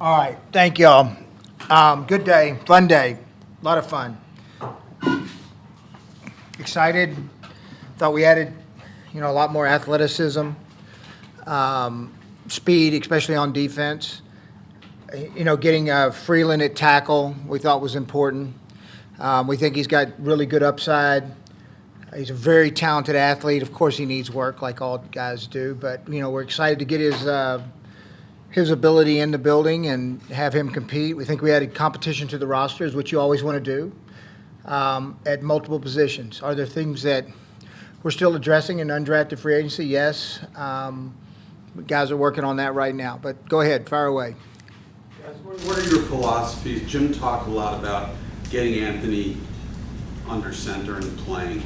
All right, thank y'all. Good day, fun day, a lot of fun. Excited. Thought we added, a lot more athleticism, speed, especially on defense. Getting Freeland at tackle we thought was important. We think he's got really good upside. He's a very talented athlete. Of course, he needs work like all guys do, but we're excited to get his ability in the building and have him compete. We think we added competition to the rosters, which you always want to do, at multiple positions. Are there things that we're still addressing in undrafted free agency? Yes. Guys are working on that right now. But go ahead, fire away. Guys, what are your philosophies? Jim talked a lot about getting Anthony under center and playing.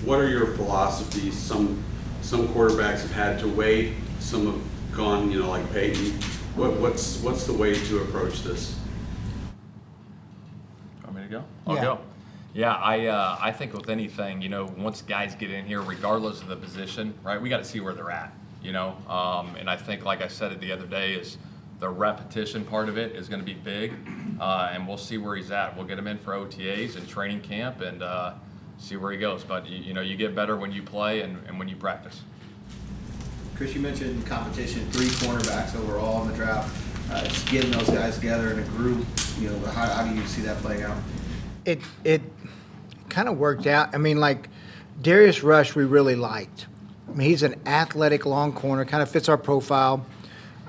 What are your philosophies? Some quarterbacks have had to wait. Some have gone, like Peyton. What's the way to approach this? Want me to go? I'll go. Yeah, I think with anything, once guys get in here, regardless of the position, right, we got to see where they're at, and I think, like I said it the other day, is the repetition part of it is going to be big, and we'll see where he's at. We'll get him in for OTAs and training camp and see where he goes. But, you get better when you play and when you practice. Chris, you mentioned competition, 3 cornerbacks overall in the draft. Just getting those guys together in a group, how do you see that playing out? It kind of worked out. Like Darius Rush we really liked. He's an athletic long corner, kind of fits our profile.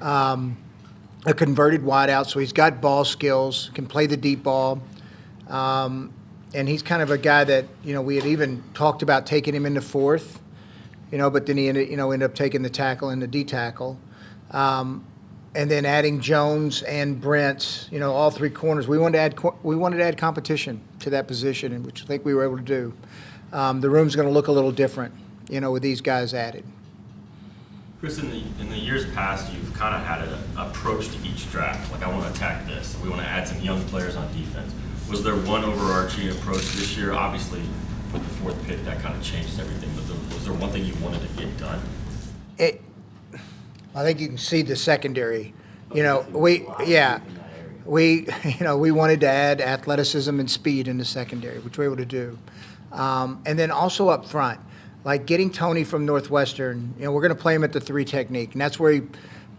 A converted wideout, so he's got ball skills, can play the deep ball. And he's kind of a guy that, we had even talked about taking him into 4th. But then he ended up taking the tackle and the D tackle. And then adding Jones and Brent, all 3 corners. We wanted to add competition to that position, and which I think we were able to do. The room's going to look a little different, with these guys added. Chris, in the years past, you've kind of had an approach to each draft. Like, I want to attack this. We want to add some young players on defense. Was there one overarching approach this year? Obviously, with the 4th pick, that kind of changes everything. But was there one thing you wanted to get done? I think you can see the secondary. We wanted to add athleticism and speed in the secondary, which we were able to do. And then also up front, like getting Tony from Northwestern, we're going to play him at the 3 technique, and that's where he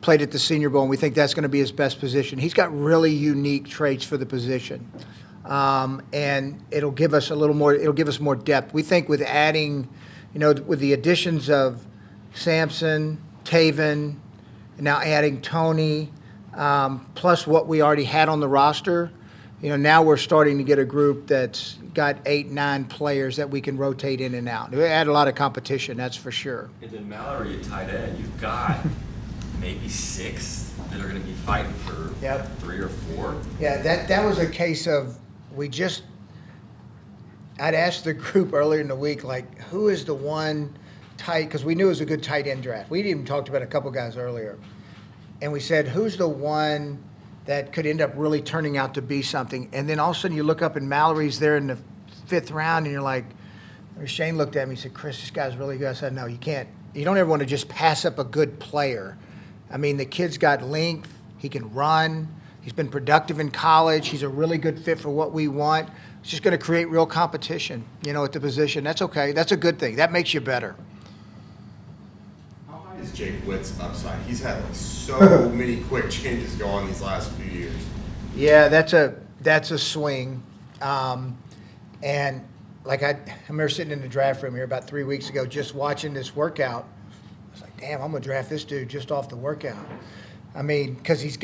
played at the Senior Bowl, and we think that's going to be his best position. He's got really unique traits for the position. And it'll give us more depth. We think with adding, with the additions of Sampson, Taven, and now adding Tony, plus what we already had on the roster, now we're starting to get a group that's got 8, 9 players that we can rotate in and out. We add a lot of competition, that's for sure. And then Mallory at tight end, you've got maybe 6 that are going to be fighting for 3 or 4. Yeah, that was a case of I'd asked the group earlier in the week, like, who is the one tight, because we knew it was a good tight end draft. We'd even talked about a couple guys earlier. And we said, who's the one that could end up really turning out to be something? And then all of a sudden you look up and Mallory's there in the 5th round and you're like, Shane looked at me and said, Chris, this guy's really good. I said, no, you can't. You don't ever want to just pass up a good player. The kid's got length. He can run. He's been productive in college. He's a really good fit for what we want. It's just going to create real competition, at the position. That's okay. That's a good thing. That makes you better. How high is Jake Witt's upside? He's had so many quick changes go on these last few years. Yeah, that's a swing. And like I remember sitting in the draft room here about 3 weeks ago, just watching this workout. I was like, damn, I'm going to draft this dude just off the workout. Because he's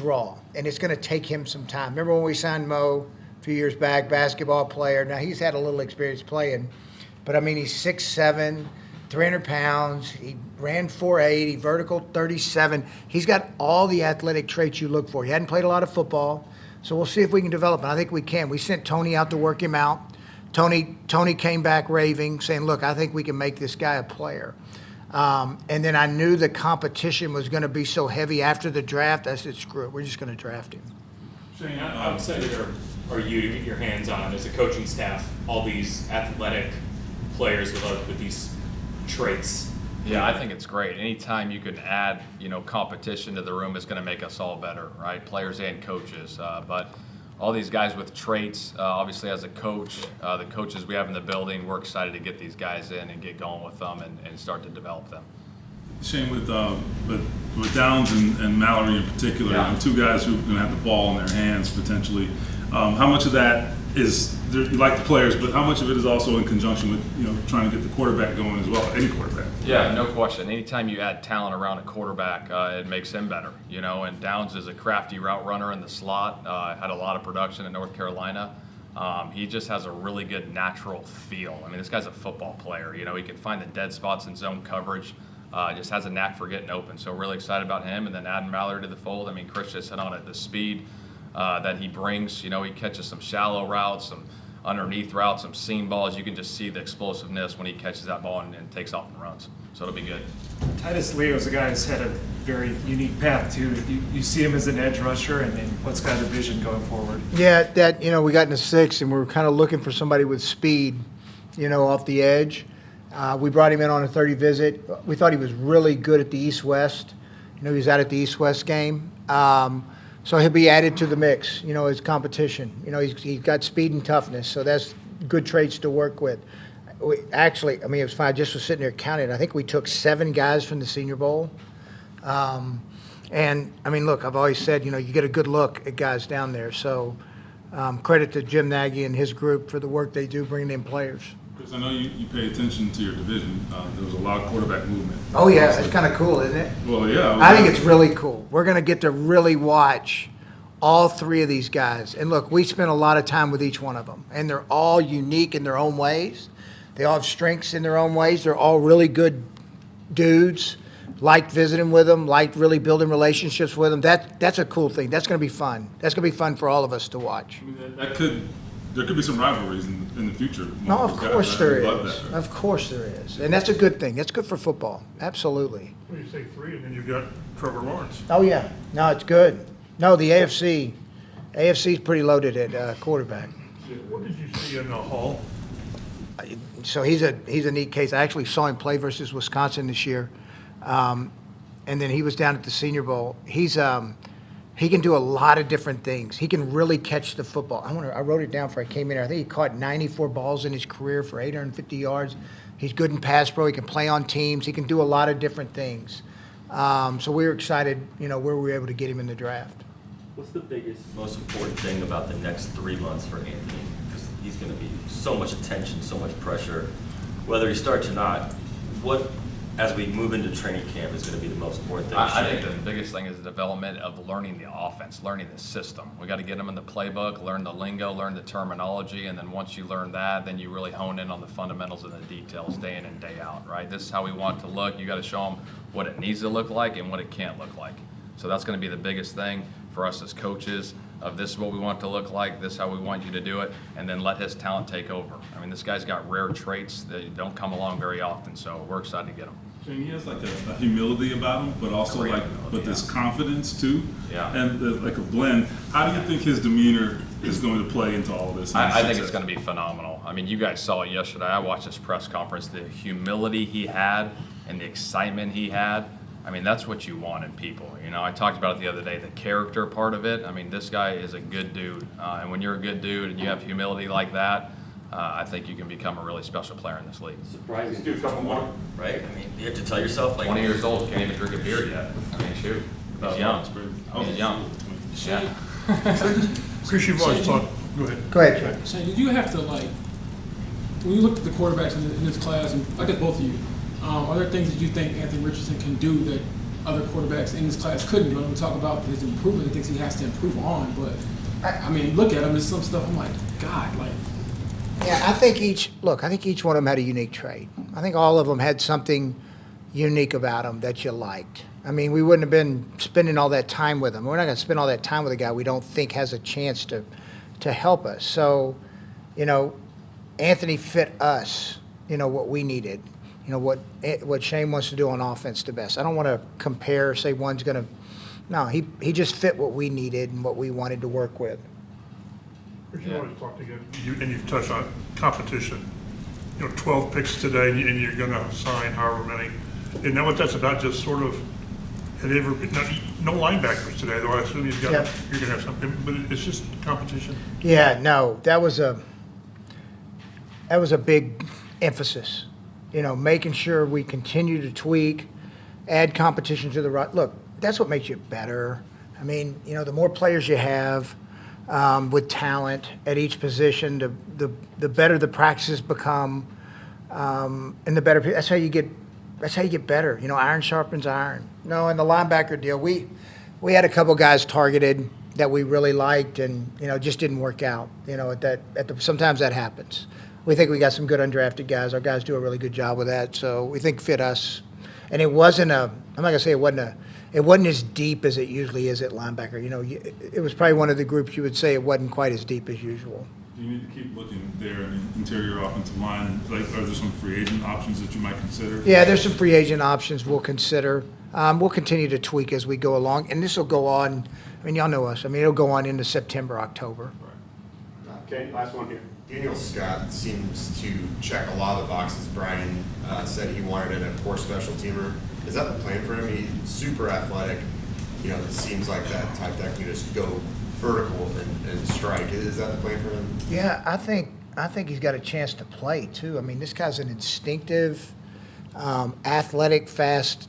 raw, and it's going to take him some time. Remember when we signed Mo a few years back, basketball player? Now, he's had a little experience playing, but he's 6'7", 300 pounds. He ran 4.8, vertical 37. He's got all the athletic traits you look for. He hadn't played a lot of football, so we'll see if we can develop him. I think we can. We sent Tony out to work him out. Tony came back raving, saying, look, I think we can make this guy a player. And then I knew the competition was going to be so heavy after the draft. I said, screw it, we're just going to draft him. Shane, how excited are you to get your hands on, as a coaching staff, all these athletic players with these traits? Yeah, I think it's great. Anytime you can add, competition to the room is going to make us all better, right? Players and coaches. But all these guys with traits, obviously as a coach, the coaches we have in the building, we're excited to get these guys in and get going with them and start to develop them. Shane, with Downs and Mallory in particular, Yeah. Two guys who are going to have the ball in their hands potentially. How much of that is you like the players, but how much of it is also in conjunction with trying to get the quarterback going as well? Any quarterback. Yeah, no question. Anytime you add talent around a quarterback, it makes him better. And Downs is a crafty route runner in the slot. Had a lot of production in North Carolina. He just has a really good natural feel. I mean, this guy's a football player. He can find the dead spots in zone coverage. Just has a knack for getting open. So really excited about him. And then adding Ballard to the fold. I mean, Chris just hit on it. The speed that he brings. He catches some shallow routes, some underneath routes, some seam balls. You can just see the explosiveness when he catches that ball and takes off and runs. So it'll be good. Titus Leo's a guy who's had a very unique path too. You see him as an edge rusher, and then what's kind of the vision going forward? Yeah, that, we got in the 6th, and we were kind of looking for somebody with speed, off the edge. We brought him in on a 30 visit. We thought he was really good at the East-West. He was out at the East-West game. So he'll be added to the mix, as competition. He's got speed and toughness, so that's good traits to work with. It was fine. I just was sitting there counting. I think we took 7 guys from the Senior Bowl. Look, I've always said, you get a good look at guys down there. So credit to Jim Nagy and his group for the work they do bringing in players. Chris, I know you pay attention to your division. There was a lot of quarterback movement. Oh, yeah. It's kind of cool, isn't it? Well, yeah. I think it's really cool. We're going to get to really watch all 3 of these guys. And look, we spent a lot of time with each one of them. And they're all unique in their own ways. They all have strengths in their own ways. They're all really good dudes. Liked visiting with them, liked really building relationships with them. That's a cool thing. That's going to be fun. That's going to be fun for all of us to watch. There could be some rivalries in the future. No, of course there is. Of course there is. And that's a good thing. That's good for football. Absolutely. Well, you say 3, and then you've got Trevor Lawrence. Oh, yeah. No, it's good. No, the AFC's pretty loaded at quarterback. What did you see in Hall? So he's a neat case. I actually saw him play versus Wisconsin this year. And then he was down at the Senior Bowl. He can do a lot of different things. He can really catch the football. I wrote it down before I came in here. I think he caught 94 balls in his career for 850 yards. He's good in pass pro. He can play on teams. He can do a lot of different things. So we were excited, where we were able to get him in the draft. What's the biggest, most important thing about the next 3 months for Anthony? Because he's going to be so much attention, so much pressure, whether he starts or not. What, as we move into training camp, is going to be the most important thing? I think the biggest thing is the development of learning the offense, learning the system. We got to get them in the playbook, learn the lingo, learn the terminology, and then once you learn that, then you really hone in on the fundamentals and the details day in and day out, right? This is how we want it to look. You got to show them what it needs to look like and what it can't look like. So that's going to be the biggest thing for us as coaches of this is what we want it to look like, this is how we want you to do it, and then let his talent take over. I mean, this guy's got rare traits that don't come along very often, so we're excited to get him. And he has like a humility about him, but also Great like humility, but this yeah. confidence too. Yeah. And like a blend. How do you think his demeanor is going to play into all of this? I think it's going to be phenomenal. I mean, you guys saw it yesterday. I watched this press conference. The humility he had and the excitement he had. I mean, that's what you want in people. I talked about it the other day, the character part of it. I mean, this guy is a good dude. And when you're a good dude and you have humility like that, I think you can become a really special player in this league. Surprising. Do a couple more. Right? I mean, you have to tell yourself, like, 20 years old, can't even drink a beer yet. I mean, shoot. He's young. He's young. Yeah. Chris, you've always talked. Go ahead. Go ahead, Jay. Shane, did you have to, when you looked at the quarterbacks in this class, and I guess both of you, are there things that you think Anthony Richardson can do that other quarterbacks in this class couldn't do? And we talk about his improvement, things he has to improve on, but I mean, look at him, there's some stuff I'm like, God, Yeah, I think each one of them had a unique trait. I think all of them had something unique about them that you liked. I mean, we wouldn't have been spending all that time with them. We're not going to spend all that time with a guy we don't think has a chance to help us. So, Anthony fit us, what we needed. What Shane wants to do on offense the best. I don't want to compare, say one's going to. No, he just fit what we needed and what we wanted to work with. Chris, you always talked again, and you've touched on competition. 12 picks today, and you're going to sign however many. And now what that's about, just sort of, had they ever, no linebackers today, though I assume you're Yeah. gonna have something, but it's just competition. Yeah, no, that was a big emphasis. You know, making sure we continue to tweak, add competition to the right. Look, that's what makes you better. I mean, you know, the more players you have with talent at each position, the better the practices become, and the better. That's how you get better. You know, iron sharpens iron. No, and the linebacker deal, we had a couple guys targeted that we really liked, and you know, just didn't work out. You know, sometimes that happens. We think we got some good undrafted guys. Our guys do a really good job with that, so we think fit us. And it wasn't I'm not gonna say it wasn't as deep as it usually is at linebacker. You know, it was probably one of the groups you would say it wasn't quite as deep as usual. Do you need to keep looking there in the interior offensive line? Like, are there some free agent options that you might consider? Yeah, there's some free agent options we'll consider. We'll continue to tweak as we go along, and this will go on. I mean, y'all know us. I mean, it'll go on into September, October. Okay, last one here. Daniel Scott seems to check a lot of the boxes. Brian said he wanted a core special teamer. Is that the plan for him? He's super athletic. You know, it seems like that type that can just go vertical and strike. Is that the plan for him? Yeah, I think he's got a chance to play too. I mean, this guy's an instinctive, athletic, fast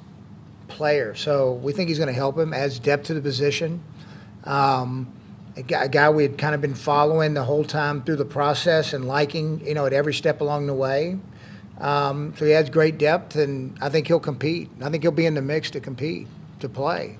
player. So we think he's going to help him, adds depth to the position. A guy we had kind of been following the whole time through the process and liking, you know, at every step along the way. So he adds great depth, and I think he'll compete. I think he'll be in the mix to compete, to play.